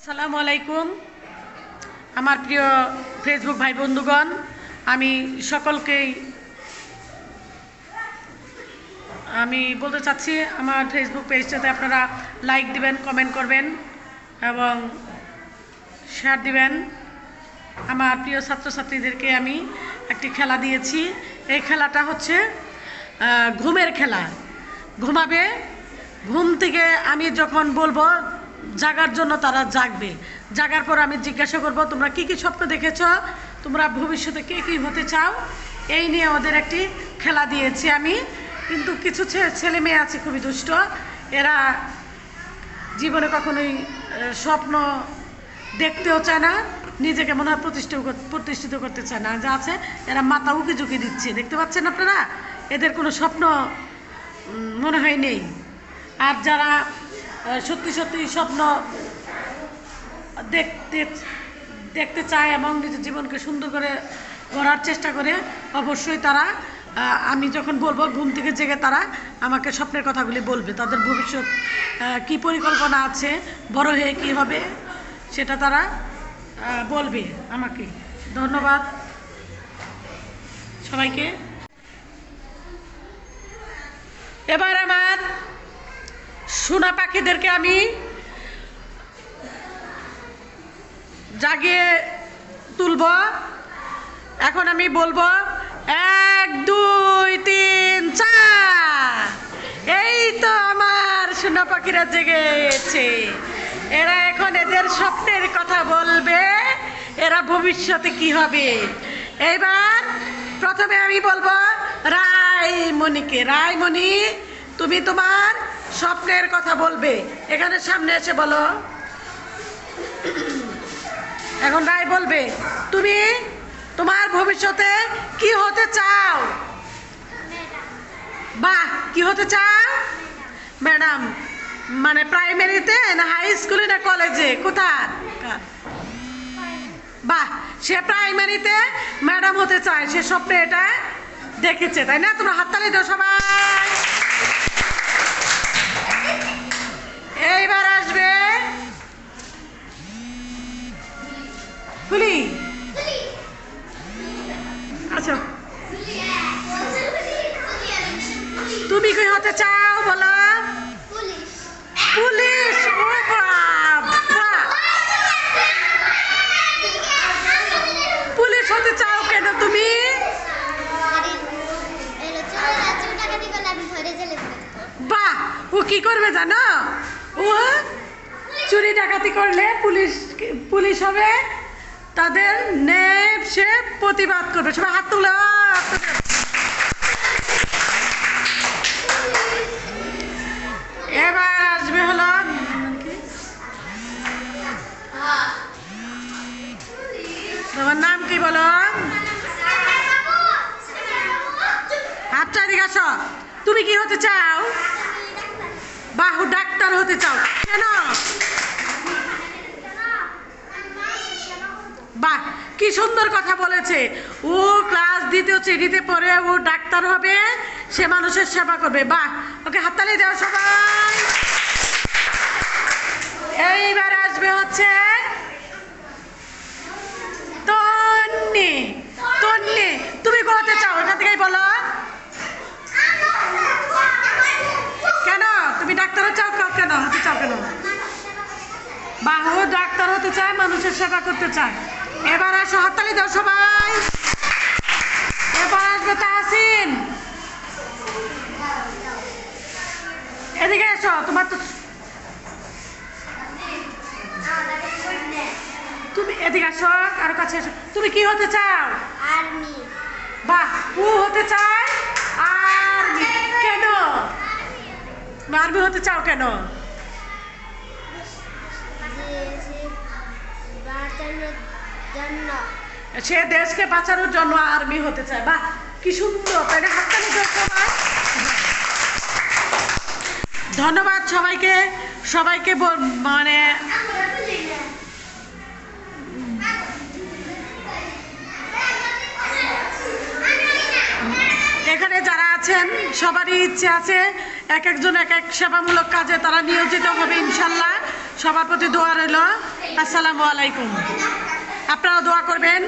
আসসালামু আলাইকুম আমার প্রিয় ফেসবুক ভাই বন্ধুগণ, আমি সকলকেই বলতে চাচ্ছি আমার ফেসবুক পেজটাতে আপনারা লাইক দিবেন, কমেন্ট করবেন এবং শেয়ার দিবেন। আমার প্রিয় ছাত্রছাত্রীদেরকে আমি একটি খেলা দিয়েছি। এই খেলাটা হচ্ছে ঘুমের খেলা। ঘুমাবে, ঘুম থেকে আমি যখন বলবো জাগার জন্য তারা জাগবে। জাগার পর আমি জিজ্ঞাসা করব তোমরা কি কি স্বপ্ন দেখেছ, তোমরা ভবিষ্যতে কে কী হতে চাও। এই নিয়ে ওদের একটি খেলা দিয়েছি আমি। কিন্তু কিছু ছেলে মেয়ে আছে খুবই দুষ্ট, এরা জীবনে কখনোই স্বপ্ন দেখতেও চায় না, নিজেকে মনে হয় প্রতিষ্ঠিত করতে চায় না। যা আছে এরা মাথা উকি ঝুঁকি দিচ্ছে, দেখতে পাচ্ছেন আপনারা, এদের কোনো স্বপ্ন মনে হয় নেই। আর যারা সত্যি সত্যি স্বপ্ন দেখতে চায় এবং নিজের জীবনকে সুন্দর করে গড়ার চেষ্টা করে, অবশ্যই তারা আমি যখন বলবো ঘুম থেকে জেগে তারা আমাকে স্বপ্নের কথাগুলি বলবে। তাদের ভবিষ্যৎ কি পরিকল্পনা আছে, বড় হয়ে কী হবে সেটা তারা বলবে আমাকে। ধন্যবাদ সবাইকে। এবার আমার সোনা পাখিদেরকে আমি জাগিয়ে তুলব। এখন আমি বলবো 1 2 3 4। এই তো আমার সোনা পাখিরা জেগেছে। এরা এখন এদের স্বপ্নের কথা বলবে, এরা ভবিষ্যতে কি হবে। এইবার প্রথমে আমি বলবো রায়মণিকে। রায়মণি, তুমি তোমার স্বপ্নের কথা বলবে, এখানে সামনে এসে বলো। এখন রায় বলবে তুমি তোমার ভবিষ্যতে কি হতে চাও। বাহ, কি হতে চাও ম্যাডাম? মানে প্রাইমারিতে না হাই স্কুলে না কলেজে, কোথায়? বাহ, সে প্রাইমারিতে ম্যাডাম হতে চায়, সে স্বপ্নে এটা দেখেছে, তাই না? তোমরা হাততালি দাও সবাই। এইবার আসবে ফুলি। আচ্ছা, তুমি কি হতে চাও বলো? পুলিশ। ও বাবা, পুলিশ হতে চাও কেন তুমি? বাহ, ও কি করবে জানো? ও চুরি ডাকাতি করলে পুলিশ হবে, তাদের নেপ সে প্রতিবাদ করবে। সবাই হাত তুলো। এবার আসবে হলো তোমার নাম কি বলো? হাতটা দিকে আসো। তুমি কি হতে চাও? বাহু, ডাক্তার হতে চাও কেন? বাহ, কি সুন্দর কথা বলেছে। ও ক্লাস 2য় শ্রেণীতে পড়ে ও ডাক্তার হবে, সে মানুষের সেবা করবে। বাহ, ওকে হাততালি দাও সবাই। এইবার আসবে হচ্ছে তন্নি। তন্নি, তুমি কি হতে চাও? এখান থেকেই বলো। কেন তুমি ডাক্তার চাও? কেন হতে চাও? কেন? বাহ, ও ডাক্তার হতে চায়, মানুষের সেবা করতে চায়। এবার আসো, হাততালি দাও সবাই। এবার আসবে তাহসিন। এদিকে এসো। তোমার তো তুমি এদিকে আসো, কারো কাছে এসো। তুমি কি হতে চাও? আর্মি। বাহ, ও হতে চায় আর্মি। কেন আর্মি হতে চাও? কেন? সে দেশকে বাঁচানোর জন্য আর্মি হতে চায়। বাহ, কি সুন্দর, তাই না? হাততালি দাও সবাই। ধন্যবাদ সবাইকে। সবাইকে মানে এখানে যারা আছেন সবারই ইচ্ছে আছে এক একজন এক এক সেবামূলক কাজে তারা নিয়োজিত হবে ইনশাল্লাহ। সবার প্রতি দোয়া রইল। আসসালামু আলাইকুম। আপনারা দোয়া করবেন